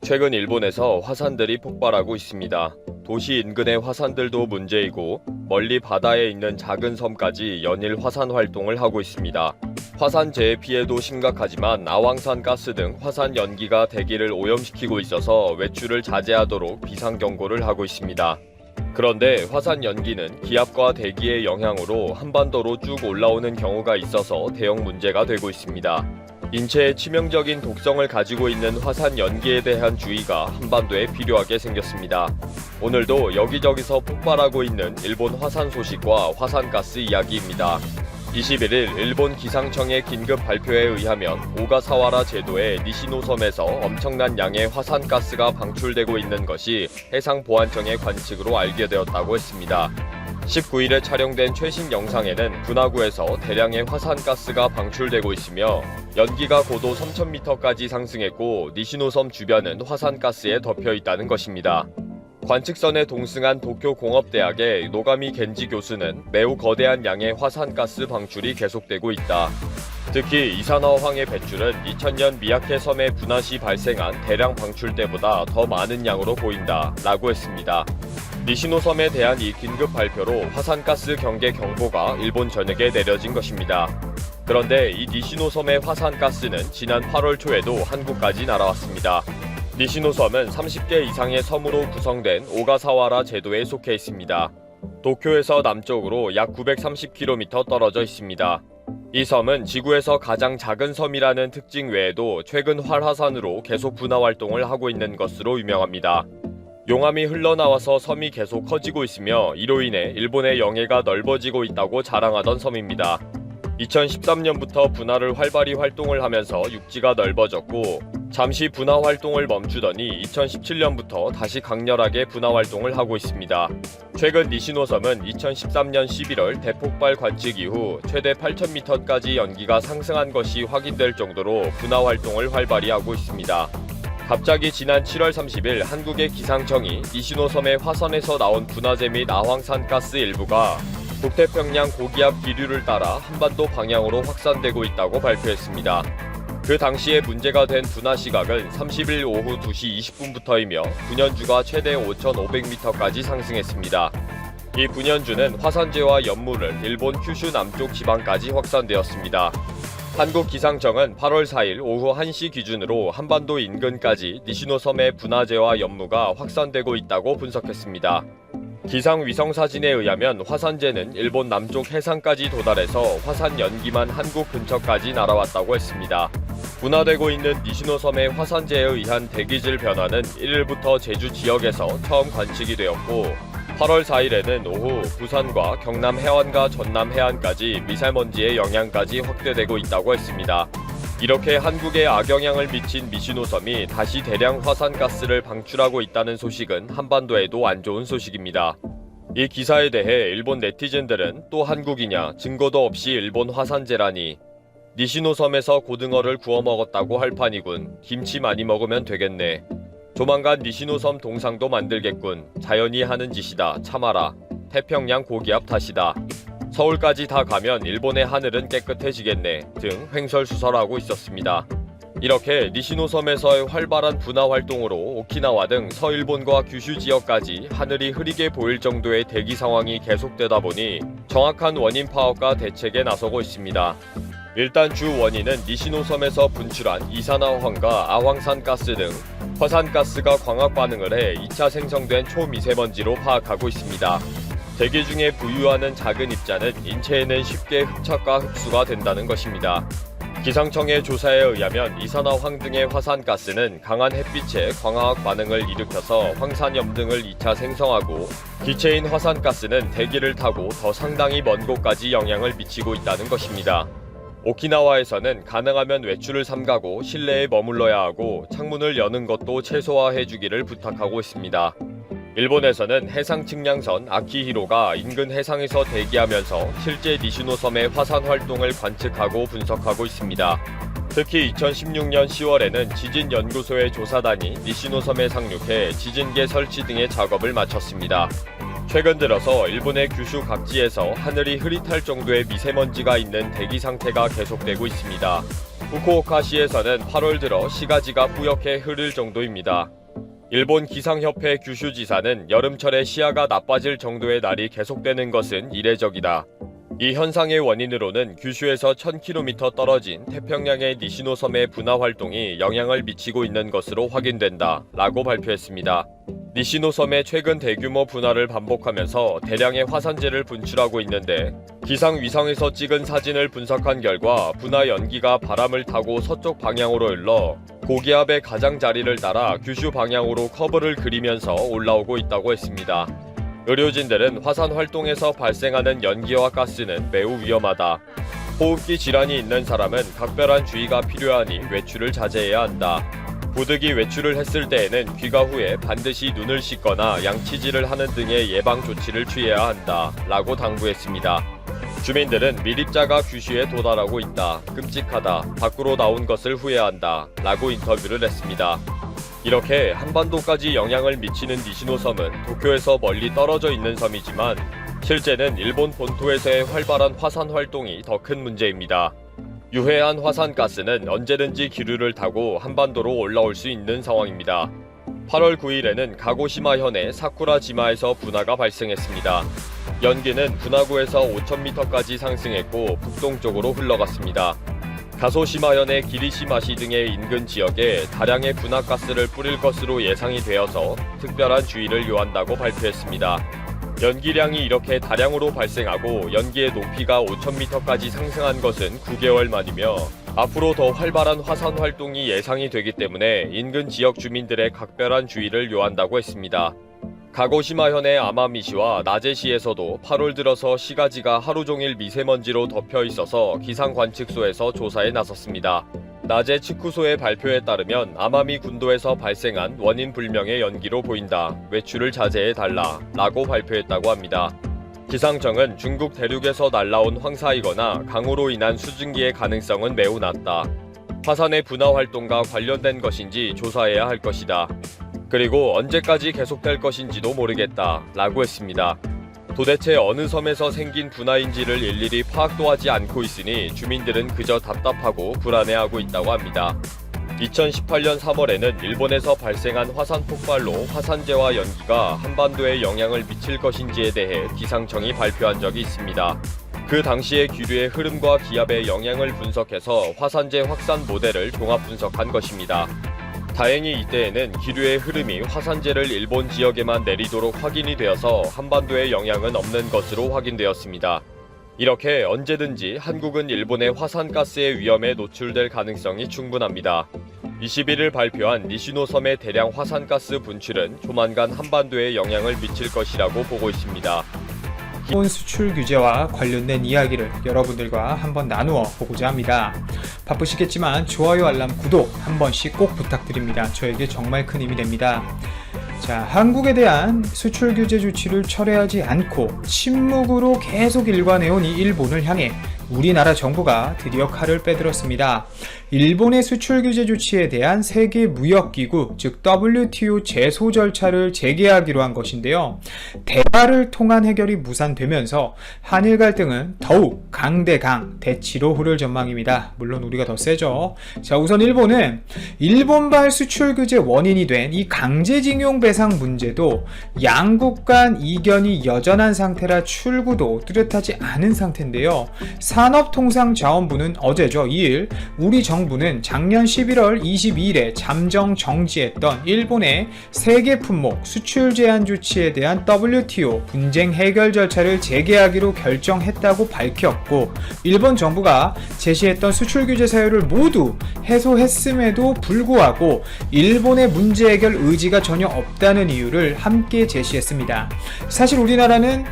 최근 일본에서 화산들이 폭발하고 있습니다. 도시 인근의 화산들도 문제이고 멀리 바다에 있는 작은 섬까지 연일 화산 활동을 하고 있습니다. 화산 재해 피해도 심각하지만 아황산 가스 등 화산 연기가 대기를 오염시키고 있어서 외출을 자제하도록 비상경고를 하고 있습니다. 그런데 화산 연기는 기압과 대기의 영향으로 한반도로 쭉 올라오는 경우가 있어서 대형 문제가 되고 있습니다. 인체에 치명적인 독성을 가지고 있는 화산 연기에 대한 주의가 한반도에 필요하게 생겼습니다. 오늘도 여기저기서 폭발하고 있는 일본 화산 소식과 화산가스 이야기입니다. 21일 일본 기상청의 긴급 발표에 의하면 오가사와라 제도의 니시노섬에서 엄청난 양의 화산가스가 방출되고 있는 것이 해상보안청의 관측으로 알게 되었다고 했습니다. 19일에 촬영된 최신 영상에는 분화구에서 대량의 화산가스가 방출되고 있으며 연기가 고도 3,000m까지 상승했고 니시노섬 주변은 화산가스에 덮여 있다는 것입니다. 관측선에 동승한 도쿄공업대학의 노가미 겐지 교수는 매우 거대한 양의 화산가스 방출이 계속되고 있다. 특히 이산화황의 배출은 2000년 미야케 섬의 분화 시 발생한 대량 방출 때보다 더 많은 양으로 보인다 라고 했습니다. 니시노섬에 대한 이 긴급 발표로 화산가스 경계 경보가 일본 전역에 내려진 것입니다. 그런데 이 니시노섬의 화산가스는 지난 8월 초에도 한국까지 날아왔습니다. 니시노섬은 30개 이상의 섬으로 구성된 오가사와라 제도에 속해 있습니다. 도쿄에서 남쪽으로 약 930km 떨어져 있습니다. 이 섬은 지구에서 가장 작은 섬이라는 특징 외에도 최근 활화산으로 계속 분화 활동을 하고 있는 것으로 유명합니다. 용암이 흘러나와서 섬이 계속 커지고 있으며 이로 인해 일본의 영해가 넓어지고 있다고 자랑하던 섬입니다. 2013년부터 분화를 활발히 활동을 하면서 육지가 넓어졌고 잠시 분화 활동을 멈추더니 2017년부터 다시 강렬하게 분화 활동을 하고 있습니다. 최근 니시노섬은 2013년 11월 대폭발 관측 이후 최대 8,000m까지 연기가 상승한 것이 확인될 정도로 분화 활동을 활발히 하고 있습니다. 갑자기 지난 7월 30일 한국의 기상청이 니시노섬의 화산에서 나온 분화재 및 아황산 가스 일부가 북태평양 고기압 기류를 따라 한반도 방향으로 확산되고 있다고 발표했습니다. 그 당시에 문제가 된 분화 시각은 30일 오후 2시 20분부터이며 분연주가 최대 5,500m까지 상승했습니다. 이 분연주는 화산재와 연물을 일본 큐슈 남쪽 지방까지 확산되었습니다. 한국기상청은 8월 4일 오후 1시 기준으로 한반도 인근까지 니시노섬의 분화재와 연무가 확산되고 있다고 분석했습니다. 기상위성사진에 의하면 화산재는 일본 남쪽 해상까지 도달해서 화산 연기만 한국 근처까지 날아왔다고 했습니다. 분화되고 있는 니시노섬의 화산재에 의한 대기질 변화는 1일부터 제주 지역에서 처음 관측이 되었고 8월 4일에는 오후 부산과 경남 해안과 전남 해안까지 미세먼지의 영향까지 확대되고 있다고 했습니다. 이렇게 한국에 악영향을 미친 니시노섬이 다시 대량 화산가스를 방출하고 있다는 소식은 한반도에도 안 좋은 소식입니다. 이 기사에 대해 일본 네티즌들은 또 한국이냐 증거도 없이 일본 화산재라니 니시노섬에서 고등어를 구워 먹었다고 할 판이군. 김치 많이 먹으면 되겠네. 조만간 니시노섬 동상도 만들겠군. 자연이 하는 짓이다. 참아라. 태평양 고기압 탓이다. 서울까지 다 가면 일본의 하늘은 깨끗해지겠네 등 횡설수설하고 있었습니다. 이렇게 니시노섬에서의 활발한 분화 활동으로 오키나와 등 서일본과 규슈 지역까지 하늘이 흐리게 보일 정도의 대기 상황이 계속되다 보니 정확한 원인 파악과 대책에 나서고 있습니다. 일단 주 원인은 니시노섬에서 분출한 이산화황과 아황산 가스 등 화산가스가 광학 반응을 해 2차 생성된 초미세먼지로 파악하고 있습니다. 대기 중에 부유하는 작은 입자는 인체에는 쉽게 흡착과 흡수가 된다는 것입니다. 기상청의 조사에 의하면 이산화황 등의 화산가스는 강한 햇빛에 광화학 반응을 일으켜서 황산염 등을 2차 생성하고 기체인 화산가스는 대기를 타고 더 상당히 먼 곳까지 영향을 미치고 있다는 것입니다. 오키나와에서는 가능하면 외출을 삼가고 실내에 머물러야 하고 창문을 여는 것도 최소화해주기를 부탁하고 있습니다. 일본에서는 해상 측량선 아키히로가 인근 해상에서 대기하면서 실제 니시노섬의 화산 활동을 관측하고 분석하고 있습니다. 특히 2016년 10월에는 지진연구소의 조사단이 니시노섬에 상륙해 지진계 설치 등의 작업을 마쳤습니다. 최근 들어서 일본의 규슈 각지에서 하늘이 흐릿할 정도의 미세먼지가 있는 대기 상태가 계속되고 있습니다. 후쿠오카시에서는 8월 들어 시가지가 뿌옇게 흐를 정도입니다. 일본 기상협회 규슈지사는 여름철에 시야가 나빠질 정도의 날이 계속되는 것은 이례적이다. 이 현상의 원인으로는 규슈에서 1000km 떨어진 태평양의 니시노섬의 분화 활동이 영향을 미치고 있는 것으로 확인된다 라고 발표했습니다. 니시노섬의 최근 대규모 분화를 반복하면서 대량의 화산재를 분출하고 있는데 기상위성에서 찍은 사진을 분석한 결과 분화 연기가 바람을 타고 서쪽 방향으로 흘러 고기압의 가장자리를 따라 규슈 방향으로 커브를 그리면서 올라오고 있다고 했습니다. 의료진들은 화산 활동에서 발생하는 연기와 가스는 매우 위험하다. 호흡기 질환이 있는 사람은 각별한 주의가 필요하니 외출을 자제해야 한다. 부득이 외출을 했을 때에는 귀가 후에 반드시 눈을 씻거나 양치질을 하는 등의 예방 조치를 취해야 한다 라고 당부했습니다. 주민들은 밀입자가 규슈에 도달하고 있다. 끔찍하다. 밖으로 나온 것을 후회한다 라고 인터뷰를 했습니다. 이렇게 한반도까지 영향을 미치는 니시노섬은 도쿄에서 멀리 떨어져 있는 섬이지만 실제는 일본 본토에서의 활발한 화산 활동이 더 큰 문제입니다. 유해한 화산가스는 언제든지 기류를 타고 한반도로 올라올 수 있는 상황입니다. 8월 9일에는 가고시마현의 사쿠라지마에서 분화가 발생했습니다. 연기는 분화구에서 5000m까지 상승했고 북동쪽으로 흘러갔습니다. 가소시마현의 기리시마시 등의 인근 지역에 다량의 분화가스를 뿌릴 것으로 예상이 되어서 특별한 주의를 요한다고 발표했습니다. 연기량이 이렇게 다량으로 발생하고 연기의 높이가 5000m까지 상승한 것은 9개월 만이며 앞으로 더 활발한 화산 활동이 예상이 되기 때문에 인근 지역 주민들의 각별한 주의를 요한다고 했습니다. 가고시마현의 아마미시와 나제시에서도 8월 들어서 시가지가 하루 종일 미세먼지로 덮여 있어서 기상관측소에서 조사에 나섰습니다. 나제 측후소의 발표에 따르면 아마미 군도에서 발생한 원인 불명의 연기로 보인다. 외출을 자제해달라 라고 발표했다고 합니다. 기상청은 중국 대륙에서 날라온 황사이거나 강우로 인한 수증기의 가능성은 매우 낮다. 화산의 분화 활동과 관련된 것인지 조사해야 할 것이다. 그리고 언제까지 계속될 것인지도 모르겠다 라고 했습니다. 도대체 어느 섬에서 생긴 분화인지를 일일이 파악도 하지 않고 있으니 주민들은 그저 답답하고 불안해하고 있다고 합니다. 2018년 3월에는 일본에서 발생한 화산 폭발로 화산재와 연기가 한반도에 영향을 미칠 것인지에 대해 기상청이 발표한 적이 있습니다. 그 당시의 기류의 흐름과 기압의 영향을 분석해서 화산재 확산 모델을 종합 분석한 것입니다. 다행히 이때에는 기류의 흐름이 화산재를 일본 지역에만 내리도록 확인이 되어서 한반도에 영향은 없는 것으로 확인되었습니다. 이렇게 언제든지 한국은 일본의 화산가스의 위험에 노출될 가능성이 충분합니다. 21일 발표한 니시노섬의 대량 화산가스 분출은 조만간 한반도에 영향을 미칠 것이라고 보고 있습니다. 일본 수출 규제와 관련된 이야기를 여러분들과 한번 나누어 보고자 합니다. 바쁘시겠지만 좋아요, 알람, 구독 한 번씩 꼭 부탁드립니다. 저에게 정말 큰 힘이 됩니다. 자, 한국에 대한 수출 규제 조치를 철회하지 않고 침묵으로 계속 일관해온 이 일본을 향해 우리나라 정부가 드디어 칼을 빼들었습니다. 일본의 수출 규제 조치에 대한 세계무역기구, 즉 WTO 제소 절차를 재개하기로 한 것인데요. 대화를 통한 해결이 무산되면서 한일 갈등은 더욱 강대강 대치로 흐를 전망입니다. 물론 우리가 더 세죠. 자, 우선 일본은 일본발 수출 규제 원인이 된 이 강제징용 배상 문제도 양국 간 이견이 여전한 상태라 출구도 뚜렷하지 않은 상태인데요. 산업통상자원부는 어제죠, 2일 우리 정부는 작년 11월 22일에 잠정 정지했던 일본의 세계 품목 수출 제한 조치에 대한 WTO 분쟁 해결 절차를 재개하기로 결정했다고 밝혔고, 일본 정부가 제시했던 수출 규제 사유를 모두 해소했음에도 불구하고 일본의 문제 해결 의지가 전혀 없다는 이유를 함께 제시했습니다. 사실 우리나라는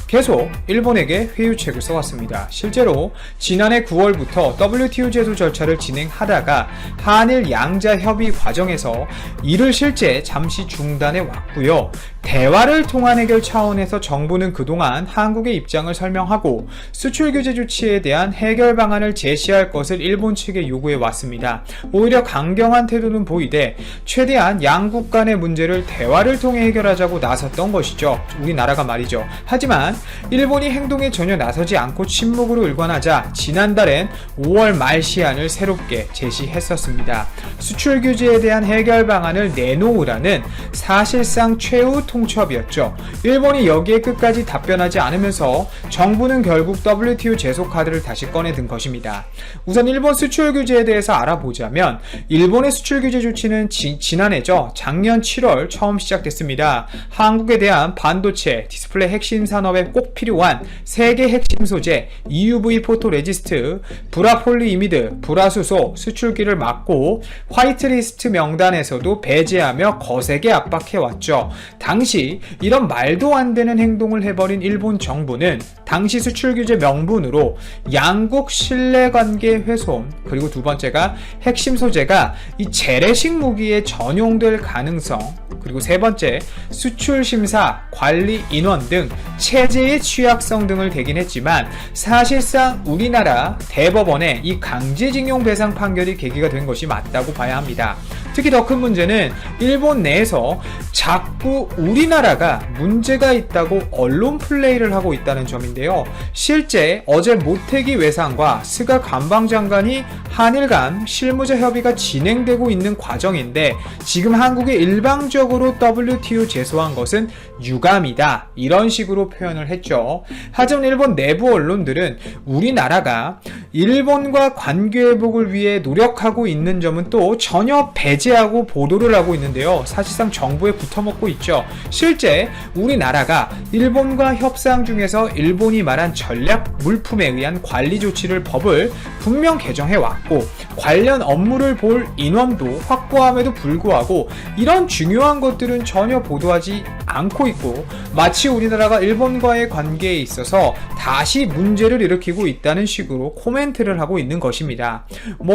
계속 일본에게 회유책을 써왔습니다. 실제로 지난해 9월부터 WTO 제소 절차를 진행하다가 한일 양자 협의 과정에서 이를 실제 잠시 중단해 왔고요. 대화를 통한 해결 차원에서 정부는 그동안 한국의 입장을 설명하고 수출 규제 조치에 대한 해결 방안을 제시할 것을 일본 측에 요구해 왔습니다. 오히려 강경한 태도는 보이되 최대한 양국 간의 문제를 대화를 통해 해결하자고 나섰던 것이죠. 우리나라가 말이죠. 하지만 일본이 행동에 전혀 나서지 않고 침묵으로 일관하자 지난달엔 5월 말 시한을 새롭게 제시했었습니다. 수출 규제에 대한 해결 방안을 내놓으라는 사실상 최후 통첩이었죠. 일본이 여기에 끝까지 답변하지 않으면서 정부는 결국 WTO 제소 카드를 다시 꺼내든 것입니다. 우선 일본 수출 규제에 대해서 알아보자면 일본의 수출 규제 조치는 지난해죠. 작년 7월 처음 시작됐습니다. 한국에 대한 반도체, 디스플레이 핵심 산업에 꼭 필요한 3개 핵심 소재, EUV 포토레지스트, 브라폴리이미드, 불화수소 수출기를 막고 화이트리스트 명단에서도 배제하며 거세게 압박해왔죠. 당시 이런 말도 안 되는 행동을 해버린 일본 정부는 당시 수출 규제 명분으로 양국 신뢰관계 훼손, 그리고 두 번째가 핵심 소재가 이 재래식 무기에 전용될 가능성, 그리고 세 번째 수출 심사, 관리 인원 등 체제의 취약성 등을 대긴 했지만 사실상 우리나라 대법원의 이 강제징용 배상 판결이 계기가 된 것이 맞다고 봐야 합니다. 특히 더 큰 문제는 일본 내에서 자꾸 우리나라가 문제가 있다고 언론 플레이를 하고 있다는 점인데요. 실제 어제 모태기 외상과 스가 관방장관이 한일 간 실무자 협의가 진행되고 있는 과정인데 지금 한국이 일방적으로 WTO 제소한 것은 유감이다, 이런 식으로 표현을 했죠. 하지만 일본 내부 언론들은 우리나라가 일본과 관계회복을 위해 노력하고 있는 점은 또 전혀 배제하고 보도를 하고 있는데요. 사실상 정부에 붙어먹고 있죠. 실제 우리나라가 일본과 협상 중에서 일본이 말한 전략 물품에 의한 관리 조치를 법을 분명 개정해왔고 관련 업무를 볼 인원도 확보함에도 불구하고 이런 중요한 것들은 전혀 보도하지 않고 있고 마치 우리나라가 일본과의 관계에 있어서 다시 문제를 일으키고 있다는 식으로 코멘트를 하고 있는 것입니다.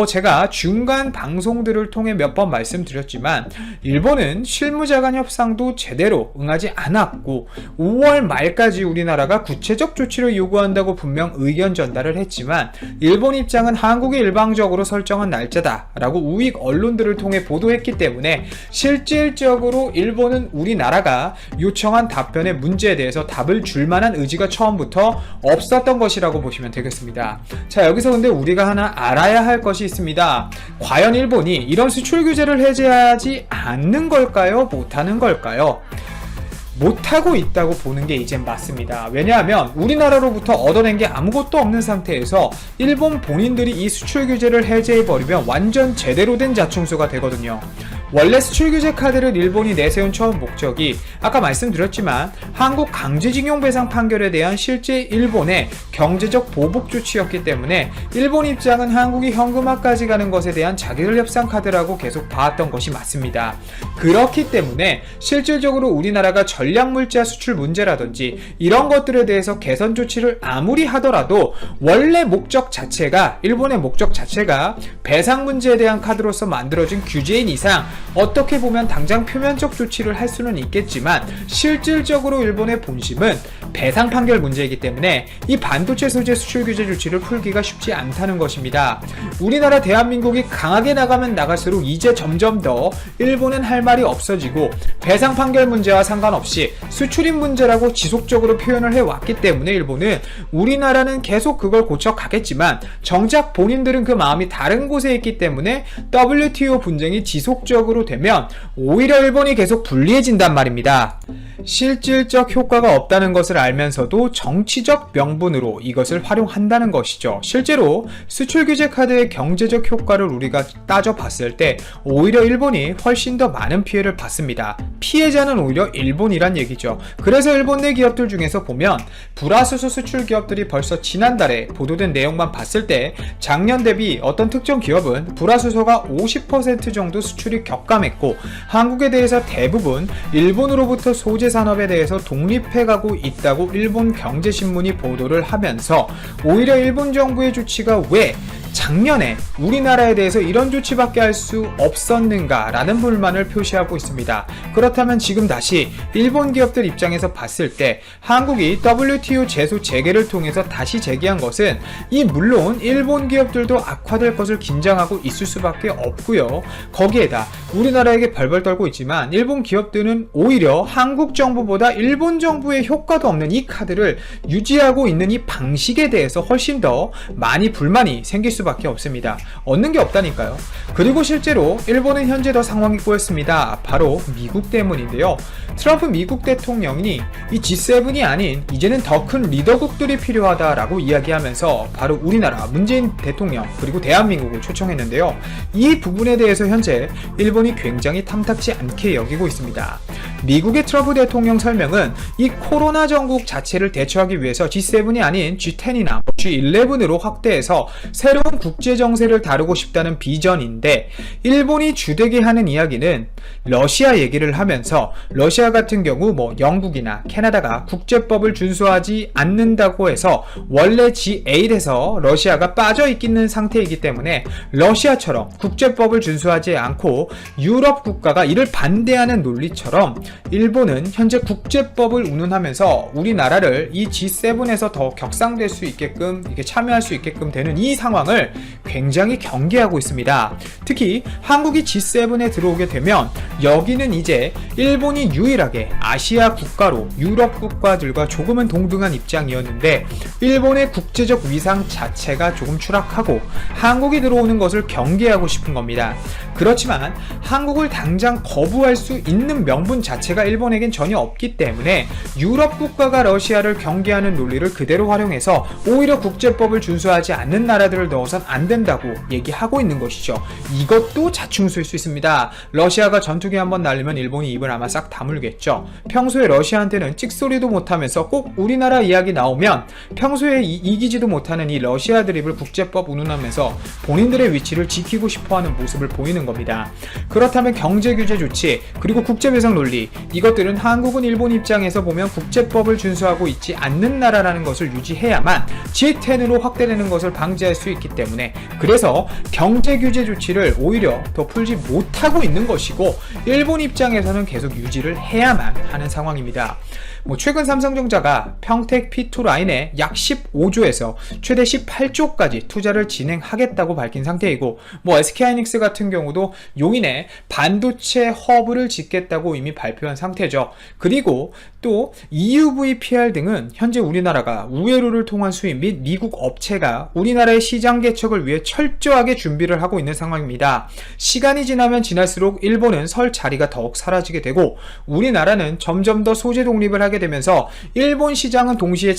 제가 중간 방송들을 통해 몇 번 말씀드렸지만 일본은 실무자 간 협상도 제대로 응하지 않았고 5월 말까지 우리나라가 구체적 조치를 요구한다고 분명 의견 전달을 했지만 일본 입장은 한국이 일방적으로 설정한 날짜다라고 우익 언론들을 통해 보도했기 때문에 실질적으로 일본은 우리나라가 요청한 답변의 문제에 대해서 답을 줄 만한 의지가 처음부터 없었던 것이라고 보시면 되겠습니다. 자, 여기서 근데 우리가 하나 알아야 할 것이 있습니다. 과연 일본이 이런 수출 규제를 해제하지 않는 걸까요? 못하는 걸까요? 못하고 있다고 보는 게 이젠 맞습니다. 왜냐하면 우리나라로부터 얻어낸 게 아무것도 없는 상태에서 일본 본인들이 이 수출 규제를 해제해버리면 완전 제대로 된 자충수가 되거든요. 원래 수출 규제 카드를 일본이 내세운 처음 목적이 아까 말씀드렸지만 한국 강제징용 배상 판결에 대한 실제 일본의 경제적 보복 조치였기 때문에 일본 입장은 한국이 현금화까지 가는 것에 대한 자기들 협상 카드라고 계속 봐왔던 것이 맞습니다. 그렇기 때문에 실질적으로 우리나라가 전략물자 수출 문제라든지 이런 것들에 대해서 개선 조치를 아무리 하더라도 원래 목적 자체가 일본의 목적 자체가 배상 문제에 대한 카드로서 만들어진 규제인 이상 어떻게 보면 당장 표면적 조치를 할 수는 있겠지만 실질적으로 일본의 본심은 배상 판결 문제이기 때문에 이 반도체 소재 수출 규제 조치를 풀기가 쉽지 않다는 것입니다. 우리나라 대한민국이 강하게 나가면 나갈수록 이제 점점 더 일본은 할 말이 없어지고 배상 판결 문제와 상관없이 수출인 문제라고 지속적으로 표현을 해왔기 때문에 일본은 우리나라는 계속 그걸 고쳐가겠지만 정작 본인들은 그 마음이 다른 곳에 있기 때문에 WTO 분쟁이 지속적으로 되면 오히려 일본이 계속 불리해진단 말입니다. 실질적 효과가 없다는 것을 알면서도 정치적 명분으로 이것을 활용한다는 것이죠. 실제로 수출 규제 카드의 경제적 효과를 우리가 따져봤을 때 오히려 일본이 훨씬 더 많은 피해를 봤습니다. 피해자는 오히려 일본이란 얘기죠. 그래서 일본 내 기업들 중에서 보면 불화수소 수출 기업들이 벌써 지난달에 보도된 내용만 봤을 때 작년 대비 어떤 특정 기업은 불화수소가 50% 정도 수출이 격감했고 한국에 대해서 대부분 일본으로부터 소재 산업에 대해서 독립해가고 있다고 일본 경제신문이 보도를 하면서 오히려 일본 정부의 조치가 왜 작년에 우리나라에 대해서 이런 조치밖에 할 수 없었는가 라는 불만을 표시하고 있습니다. 그렇다면 지금 다시 일본 기업들 입장에서 봤을 때 한국이 WTO 제소 재개를 통해서 다시 제기한 것은 물론 일본 기업들도 악화될 것을 긴장하고 있을 수밖에 없고요. 거기에다 우리나라에게 벌벌 떨고 있지만 일본 기업들은 오히려 한국 정부보다 일본 정부의 효과도 없는 이 카드를 유지하고 있는 이 방식에 대해서 훨씬 더 많이 불만이 생길 수밖에 없습니다. 얻는 게 없다니까요. 그리고 실제로 일본은 현재 더 상황이 꼬였습니다. 바로 미국 때문인데요. 트럼프 미국 대통령이 이 G7이 아닌 이제는 더 큰 리더국들이 필요하다라고 이야기하면서 바로 우리나라 문재인 대통령 그리고 대한민국을 초청했는데요. 이 부분에 대해서 현재 일본이 굉장히 탐탁지 않게 여기고 있습니다. 미국의 트럼프 대통령 설명은 이 코로나 전국 자체를 대처하기 위해서 G7이 아닌 G10이나 G11으로 확대해서 새로운 국제 정세를 다루고 싶다는 비전인데, 일본이 주되게 하는 이야기는 러시아 얘기를 하면서 러시아 같은 경우 영국이나 캐나다가 국제법을 준수하지 않는다고 해서 원래 G8에서 러시아가 빠져 있는 상태이기 때문에 러시아처럼 국제법을 준수하지 않고 유럽 국가가 이를 반대하는 논리처럼 일본은 현재 국제법을 운운하면서 우리나라를 이 G7에서 더 격상될 수 있게끔 참여할 수 있게끔 되는 이 상황을 굉장히 경계하고 있습니다. 특히 한국이 G7에 들어오게 되면 여기는 이제 일본이 유일하게 아시아 국가로 유럽 국가들과 조금은 동등한 입장이었는데 일본의 국제적 위상 자체가 조금 추락하고 한국이 들어오는 것을 경계하고 싶은 겁니다. 그렇지만 한국을 당장 거부할 수 있는 명분 자체가 일본에겐 전혀 없기 때문에 유럽 국가가 러시아를 경계하는 논리를 그대로 활용해서 오히려 국제법을 준수하지 않는 나라들을 넣어선 안 된다고 얘기하고 있는 것이죠. 이것도 자충수일 수 있습니다. 러시아가 전투기 한번 날리면 일본이 입을 아마 싹 다물겠죠. 평소에 러시아한테는 찍소리도 못하면서 꼭 우리나라 이야기 나오면 평소에 이기지도 못하는 이 러시아 드립을 국제법 운운하면서 본인들의 위치를 지키고 싶어하는 모습을 보이는 겁니다. 그렇다면 경제규제 조치 그리고 국제배상 논리, 이것들은 한국은 일본 입장에서 보면 국제법을 준수하고 있지 않는 나라라는 것을 유지해야만 G10으로 확대되는 것을 방지할 수 있기 때문에, 그래서 경제규제 조치를 오히려 더 풀지 못하고 있는 것이고 일본 입장에서는 계속 유지를 해야만 하는 상황입니다. 최근 삼성전자가 평택 P2 라인에 약 15조에서 최대 18조까지 투자를 진행하겠다고 밝힌 상태이고, SK하이닉스 같은 경우도 용인에 반도체 허브를 짓겠다고 이미 발표한 상태죠. 그리고 또 EUVPR 등은 현재 우리나라가 우회로를 통한 수입 및 미국 업체가 우리나라의 시장 개척을 위해 철저하게 준비를 하고 있는 상황입니다. 시간이 지나면 지날수록 일본은 설 자리가 더욱 사라지게 되고 우리나라는 점점 더 소재 독립을 하게 되면서 일본 시장은 동시에